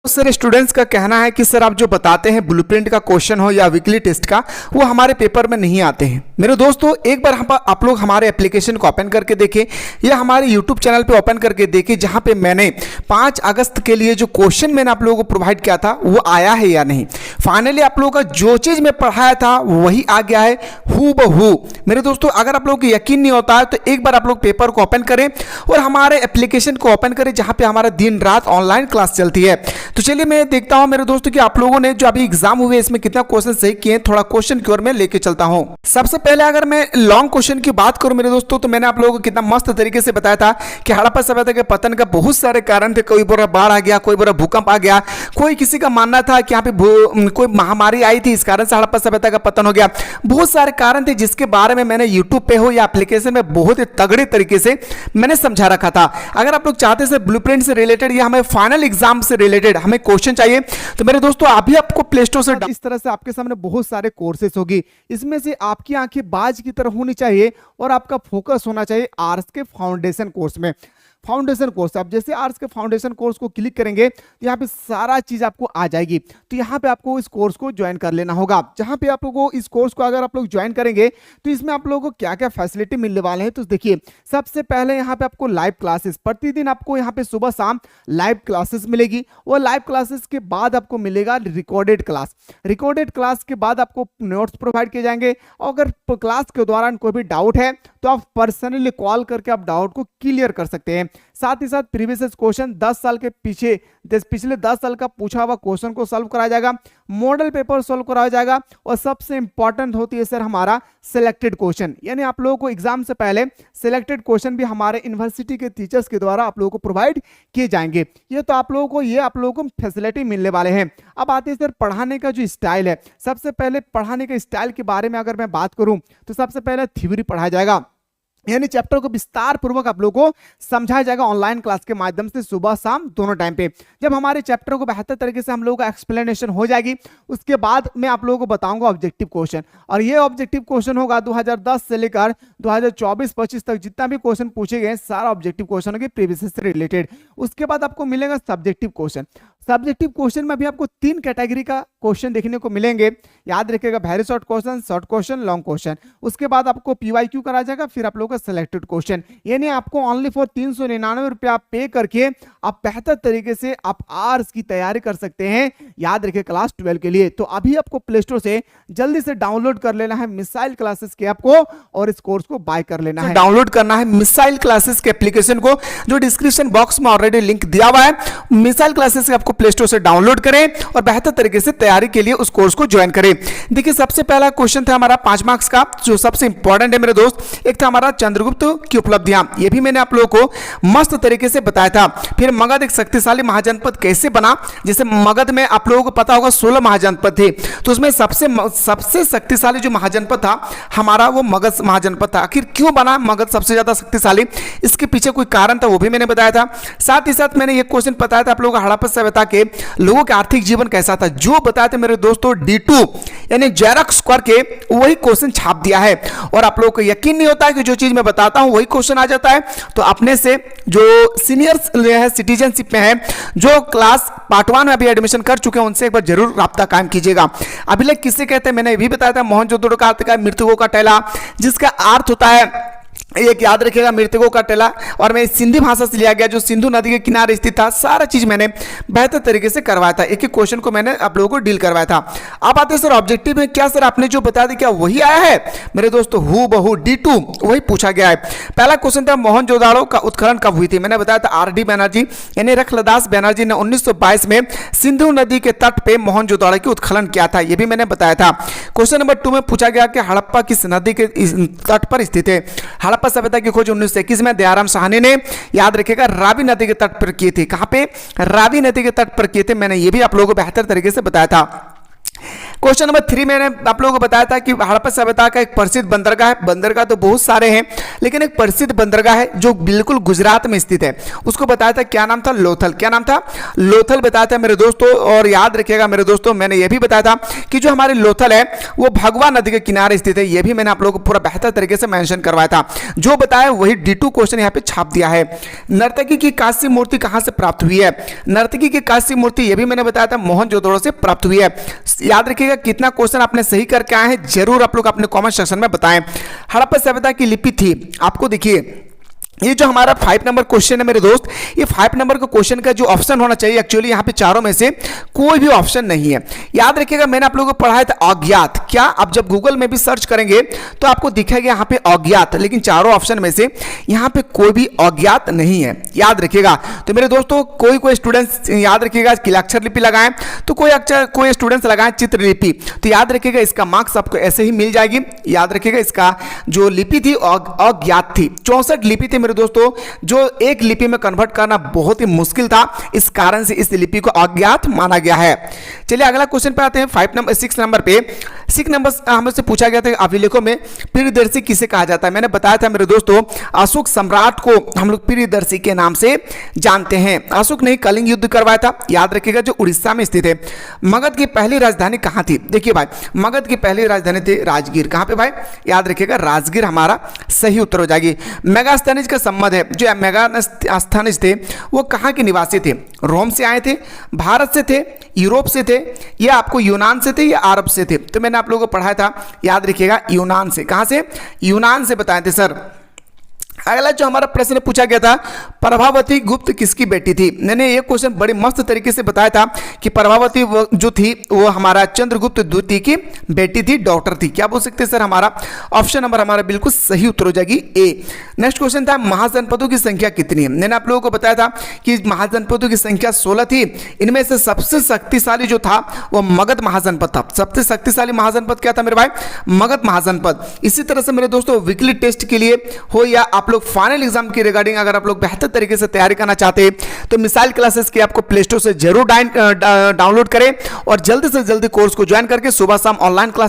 Sir students का कहना है कि सर आप जो बताते हैं ब्लूप्रिंट का क्वेश्चन हो या वीकली टेस्ट का, वो हमारे पेपर में नहीं आते हैं। मेरे दोस्तों एक बार आप लोग हमारे एप्लीकेशन को ओपन करके देखें या हमारे यूट्यूब चैनल पे ओपन करके देखें, जहां पे मैंने 5 अगस्त के लिए जो क्वेश्चन मैंने आप लोगों को प्रोवाइड किया था वो आया है या नहीं। फाइनली आप लोगों का जो चीज़ मैं पढ़ाया था वही आ गया है हूबहू। मेरे दोस्तों अगर आप लोगों को यकीन नहीं होता है तो एक बार आप लोग पेपर को ओपन करें और हमारे एप्लीकेशन को ओपन करें, जहां पे हमारा दिन रात ऑनलाइन क्लास चलती है। तो चलिए मैं देखता हूं मेरे दोस्तों कि आप लोगों ने जो अभी एग्जाम हुए इसमें कितना क्वेश्चन सही किए, थोड़ा क्वेश्चन की ओर में लेके चलता हूं। सबसे पहले अगर मैं लॉन्ग क्वेश्चन की बात करूं मेरे दोस्तों, तो मैंने आप लोगों को कितना मस्त तरीके से बताया था कि हड़प्पा सभ्यता के पतन का बहुत सारे कारण थे। कोई बोला बाढ़ आ गया, कोई बोला भूकंप आ गया, कोई किसी का मानना था कि यहाँ पे कोई महामारी आई थी, इस कारण से हड़प्पा सभ्यता का पतन हो गया। बहुत सारे कारण थे जिसके बारे में मैंने यूट्यूब पे हो या एप्लीकेशन में बहुत ही तगड़े तरीके से मैंने समझा रखा था। अगर आप लोग चाहते हैं ब्लूप्रिंट से रिलेटेड या हमें फाइनल एग्जाम से रिलेटेड हमें क्वेश्चन चाहिए, तो मेरे दोस्तों अभी आपको प्ले स्टोर से इस तरह से आपके सामने बहुत सारे कोर्सेस होगी। इसमें से आपकी आंखें बाज की तरह होनी चाहिए और आपका फोकस होना चाहिए आर्ट्स के फाउंडेशन कोर्स में। फाउंडेशन कोर्स, आप जैसे आर्ट्स के फाउंडेशन कोर्स को क्लिक करेंगे तो यहाँ पे सारा चीज आपको आ जाएगी। तो यहाँ पे आपको इस कोर्स को ज्वाइन कर लेना होगा। जहाँ पे आप लोगों को इस कोर्स को अगर आप लोग ज्वाइन करेंगे तो इसमें आप लोगों को क्या क्या फैसिलिटी मिलने वाले हैं, तो देखिए सबसे पहले यहाँ पे आपको लाइव क्लासेस, प्रतिदिन आपको यहाँ पे सुबह शाम लाइव क्लासेस मिलेगी। और लाइव क्लासेस के बाद आपको मिलेगा रिकॉर्डेड क्लास। रिकॉर्डेड क्लास के बाद आपको नोट्स प्रोवाइड किए जाएंगे। अगर क्लास के दौरान कोई भी डाउट है तो आप पर्सनली कॉल करके आप डाउट को क्लियर कर सकते हैं। साथ ही साथ प्रीवियस क्वेश्चन 10 साल के पिछले 10 साल का पूछा हुआ क्वेश्चन को सॉल्व कराया जाएगा, मॉडल पेपर सॉल्व कराया जाएगा। और सबसे इंपॉर्टेंट होती है सर हमारा सिलेक्टेड क्वेश्चन, यानी आप लोगों को एग्जाम से पहले सिलेक्टेड क्वेश्चन भी हमारे यूनिवर्सिटी के टीचर्स के द्वारा आप लोगों को प्रोवाइड किए जाएंगे। ये तो आप लोगों को फैसिलिटी मिलने वाले हैं। अब आते हैं सर पढ़ाने का जो स्टाइल है। सबसे पहले पढ़ाने के स्टाइल के बारे में अगर मैं बात करूं तो सबसे पहले थ्योरी पढ़ाया जाएगा, यानी चैप्टर को विस्तार पूर्वक आप लोगों को समझाया जाएगा ऑनलाइन क्लास के माध्यम से सुबह शाम दोनों टाइम पे। जब हमारे चैप्टर को बेहतर तरीके से हम लोगों का एक्सप्लेनेशन हो जाएगी, उसके बाद मैं आप लोगों को बताऊंगा ऑब्जेक्टिव क्वेश्चन। और ये ऑब्जेक्टिव क्वेश्चन होगा 2010 से लेकर 2024-25 तक जितना भी क्वेश्चन पूछे गए सारा ऑब्जेक्टिव क्वेश्चन होंगे प्रीवियस से रिलेटेड। उसके बाद आपको मिलेगा सब्जेक्टिव क्वेश्चन। सब्जेक्टिव क्वेश्चन में भी आपको 3 कैटेगरी का क्वेश्चन देखने को मिलेंगे। याद रखिएगा, very short question, long question. उसके बाद आपको पीवाईक्यू कराया जाएगा, फिर आप लोगों का सिलेक्टेड क्वेश्चन। यानी आपको ओनली फॉर 399 रुपया पे करके आप बेहतर तरीके से आप आर्ट्स की तैयारी कर सकते हैं। याद रखिए क्लास 12 के लिए। तो अभी आपको प्ले स्टोर से जल्दी से डाउनलोड कर लेना है मिसाइल क्लासेस के ऐप को और इस कोर्स को बाय कर लेना है। डाउनलोड करना है मिसाइल क्लासेस के एप्लीकेशन को, जो डिस्क्रिप्शन बॉक्स में ऑलरेडी लिंक दिया हुआ है। मिसाइल क्लासेस के आपको प्ले स्टोर से डाउनलोड करें और बेहतर तरीके से तैयारी के लिए उस कोर्स को ज्वाइन करें। देखिए सबसे पहला क्वेश्चन था हमारा 5 मार्क्स का, जो सबसे इंपॉर्टेंट है मेरे दोस्त। एक था हमारा चंद्रगुप्त की उपलब्धियां, ये भी मैंने आप लोगों को मस्त तरीके से बताया था। फिर मगध एक शक्तिशाली महाजनपद कैसे बना, जैसे मगध में आप लोगों को पता होगा 16 महाजनपद थे, तो उसमें सबसे शक्तिशाली जो महाजनपद था हमारा वो मगध महाजनपद था। आखिर क्यों बना मगध सबसे ज्यादा शक्तिशाली, इसके पीछे कोई कारण था वो भी मैंने बताया था। साथ ही साथ मैंने ये क्वेश्चन बताया था आप लोगों को हड़प्पा सभ्यता के लोगों का आर्थिक जीवन कैसा था, जो बताया था मेरे दोस्तों D2 यानी जेरॉक्स करके वही क्वेश्चन छाप दिया है। और आप लोगों को यकीन नहीं होता है कि जो चीज मैं बताता हूं वही क्वेश्चन आ जाता है, तो अपने से जो सीनियर्स है सिटीजनशिप में है, जो क्लास पार्ट 1 में अभी एडमिशन कर चुके हैं, उनसे एक बार जरूर राब्ता कायम कीजिएगा। अभिलेख किसे कहते हैं मैंने भी बताया था, मोहनजोदड़ो का अर्थ का मृतकों का टेला, जिसका अर्थ होता है एक याद रखिएगा मृतकों का टेला। और मैं सिंधी भाषा से लिया गया, जो सिंधु नदी के किनारे स्थित था। सारा चीज मैंने बेहतर तरीके से करवाया था, एक एक क्वेश्चन को मैंने आप लोगों को डील करवाया था। अब आते सर ऑब्जेक्टिव में, क्या सर आपने जो बता दी क्या वही आया है मेरे दोस्तों, हूबहू D2 वही पूछा गया है। पहला क्वेश्चन था मोहनजोदड़ो का उत्खनन कब हुई थी, मैंने बताया था RD बैनर्जी यानी रखलदास बैनर्जी ने 1922 में सिंधु नदी के तट पे मोहनजोदड़ो की उत्खनन किया था, यह भी मैंने बताया था। क्वेश्चन नंबर 2 में पूछा गया कि हड़प्पा किस नदी के तट पर स्थित है। हड़प्पा सभ्यता की खोज 1921 में दयाराम साहनी ने, याद रखिएगा, रावी नदी के तट पर की थी। कहां पे, रावी नदी के तट पर किए थे, मैंने ये भी आप लोगों को बेहतर तरीके से बताया था। क्वेश्चन नंबर 3 मैंने आप लोगों को बताया था कि हड़प्पा सभ्यता का एक प्रसिद्ध बंदरगाह है। बंदरगाह तो बहुत सारे हैं, लेकिन एक प्रसिद्ध बंदरगाह है जो बिल्कुल गुजरात में स्थित है, उसको बताया था क्या नाम था? लोथल। क्या नाम था? लोथल बताया था मेरे दोस्तों। और याद रखिएगा मेरे दोस्तों, मैंने यह भी बताया था कि जो हमारे लोथल है वो भगवा नदी के किनारे स्थित है। यह भी मैंने आप लोगों को पूरा बेहतर तरीके से मेंशन करवाया था। जो बताया वही D2 क्वेश्चन यहाँ पे छाप दिया है। नर्तकी की कांस्य मूर्ति कहां से प्राप्त हुई है? नर्तकी की कांस्य मूर्ति यह भी मैंने बताया था मोहनजोदड़ो से प्राप्त हुई है। याद रखिएगा कितना क्वेश्चन आपने सही करके आए हैं, जरूर आप लोग अपने कमेंट सेक्शन में बताएं। हड़प्पा सभ्यता की लिपि थी, आपको देखिए ये जो हमारा 5 नंबर क्वेश्चन है मेरे दोस्त, ये 5 नंबर का क्वेश्चन का जो ऑप्शन होना चाहिए, एक्चुअली यहाँ पे चारों में से कोई भी ऑप्शन नहीं है। याद रखिएगा मैंने आप लोगों को पढ़ाया था अज्ञात। क्या आप जब गूगल में भी सर्च करेंगे तो आपको दिखेगा यहाँ पे अज्ञात, लेकिन चारों ऑप्शन में से यहाँ पे कोई भी अज्ञात नहीं है। याद रखिएगा। तो मेरे दोस्तों कोई स्टूडेंट्स याद रखिएगा अक्षर लिपि लगाएं, तो कोई स्टूडेंट्स लगाएं चित्रलिपि। तो याद रखिएगा इसका मार्क्स आपको ऐसे ही मिल जाएगी। याद रखिएगा इसका जो लिपि थी अज्ञात थी। 64 लिपि थी मेरे दोस्तों, जो एक लिपि में कन्वर्ट करना बहुत ही मुश्किल था, इस कारण से इस लिपि को अज्ञात माना गया है। चलिए अगला क्वेश्चन पे आते हैं। 6 नंबर पे 6 नंबर हमसे पूछा गया था अभिलेखों में प्रियदर्शी किसे कहा जाता है? मैंने बताया था मेरे दोस्तों अशोक सम्राट को हम लोग प्रियदर्शी के नाम से जानते हैं। अशोक ने कलिंग युद्ध करवाया था। याद रखिएगा जो उड़ीसा में स्थित है। मगध की पहली राजधानी कहां थी? देखिए भाई मगध की पहली राजधानी थी राजगीर। कहां पे भाई? याद रखिएगा राजगीर हमारा सही उत्तर हो जाएगी। मेगास्थनीज का संबंध है, जो मेगास्थनीज थे वो कहां के निवासी थे? रोम से आए थे, भारत से थे, यूरोप से थे, या आपको यूनान से थे या अरब से थे? तो मैंने आप लोगों को पढ़ाया था, याद रखिएगा यूनान से। कहां से? यूनान से बताए थे सर। अगला जो हमारा प्रश्न पूछा गया था प्रभावती गुप्त किसकी बेटी थी? मैंने ये क्वेश्चन बड़े मस्त तरीके से बताया था कि प्रभावती जो थी वो हमारा चंद्रगुप्त द्वितीय की बेटी थी, डॉक्टर थी। क्या बोल सकते हैं सर? हमारा ऑप्शन नंबर हमारा बिल्कुल सही उत्तर हो जाएगी ए। नेक्स्ट क्वेश्चन था महाजनपदों की संख्या कितनी है? मैंने आप लोगों को बताया था कि महाजनपदों की संख्या 16 थी। इनमें से सबसे शक्तिशाली जो था वो मगध महाजनपद था। सबसे शक्तिशाली महाजनपद क्या था मेरे भाई? मगध महाजनपद। इसी तरह से मेरे दोस्तों वीकली टेस्ट के लिए हो या आप लोग फाइनल एग्जाम की रिगार्डिंग अगर आप लोग बेहतर तरीके से तैयारी करना चाहते हैं तो मिसाइल क्लासेस की आपको प्ले स्टोर से जरूर डाउनलोड करें और जल्दी से जल्दी कोर्स को ज्वाइन करके सुबह शाम ऑनलाइन क्लास